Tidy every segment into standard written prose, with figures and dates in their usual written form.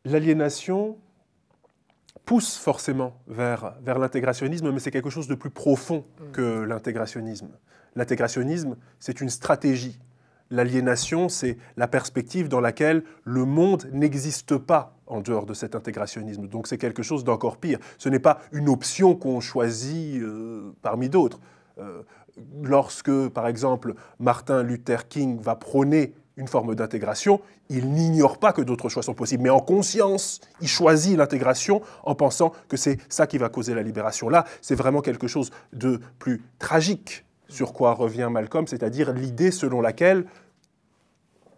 L'aliénation pousse forcément vers l'intégrationnisme, mais c'est quelque chose de plus profond que l'intégrationnisme. L'intégrationnisme, c'est une stratégie. L'aliénation, c'est la perspective dans laquelle le monde n'existe pas en dehors de cet intégrationnisme. Donc c'est quelque chose d'encore pire. Ce n'est pas une option qu'on choisit parmi d'autres. Lorsque, par exemple, Martin Luther King va prôner une forme d'intégration, il n'ignore pas que d'autres choix sont possibles, mais en conscience, il choisit l'intégration en pensant que c'est ça qui va causer la libération. Là, c'est vraiment quelque chose de plus tragique sur quoi revient Malcolm, c'est-à-dire l'idée selon laquelle,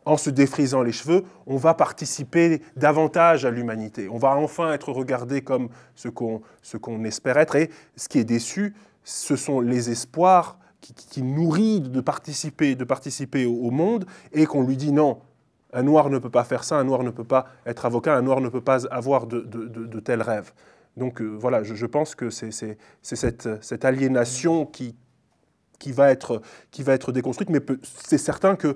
en se défrisant les cheveux, on va participer davantage à l'humanité. On va enfin être regardé comme ce qu'on espère être. Et ce qui est déçu, ce sont les espoirs qui nourrit de participer au monde, et qu'on lui dit non, un noir ne peut pas faire ça, un noir ne peut pas être avocat, un noir ne peut pas avoir de tels rêves. Donc voilà, je pense que c'est cette aliénation qui va être déconstruite, mais c'est certain que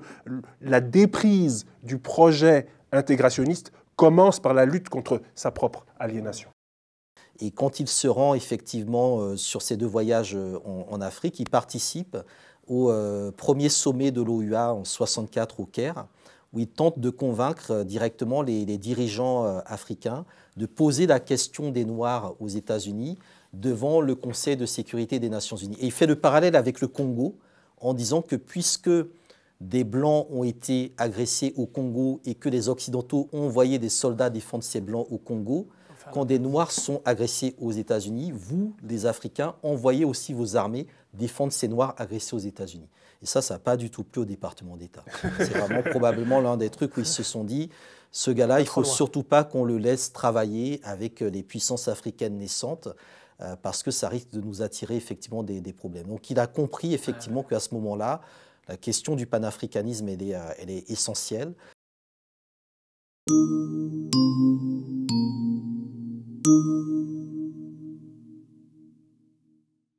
la déprise du projet intégrationniste commence par la lutte contre sa propre aliénation. Et quand il se rend effectivement sur ces 2 voyages en Afrique, il participe au premier sommet de l'OUA en 1964 au Caire, où il tente de convaincre directement les dirigeants africains de poser la question des Noirs aux États-Unis devant le Conseil de sécurité des Nations Unies. Et il fait le parallèle avec le Congo en disant que puisque des Blancs ont été agressés au Congo et que les Occidentaux ont envoyé des soldats défendre ces Blancs au Congo, quand des Noirs sont agressés aux États-Unis, vous, les Africains, envoyez aussi vos armées défendre ces Noirs agressés aux États-Unis. Et ça n'a pas du tout plu au département d'État. C'est vraiment probablement l'un des trucs où ils se sont dit, ce gars-là, il ne faut surtout pas qu'on le laisse travailler avec les puissances africaines naissantes, parce que ça risque de nous attirer effectivement des problèmes. Donc il a compris effectivement qu'à ce moment-là, la question du panafricanisme, elle est essentielle.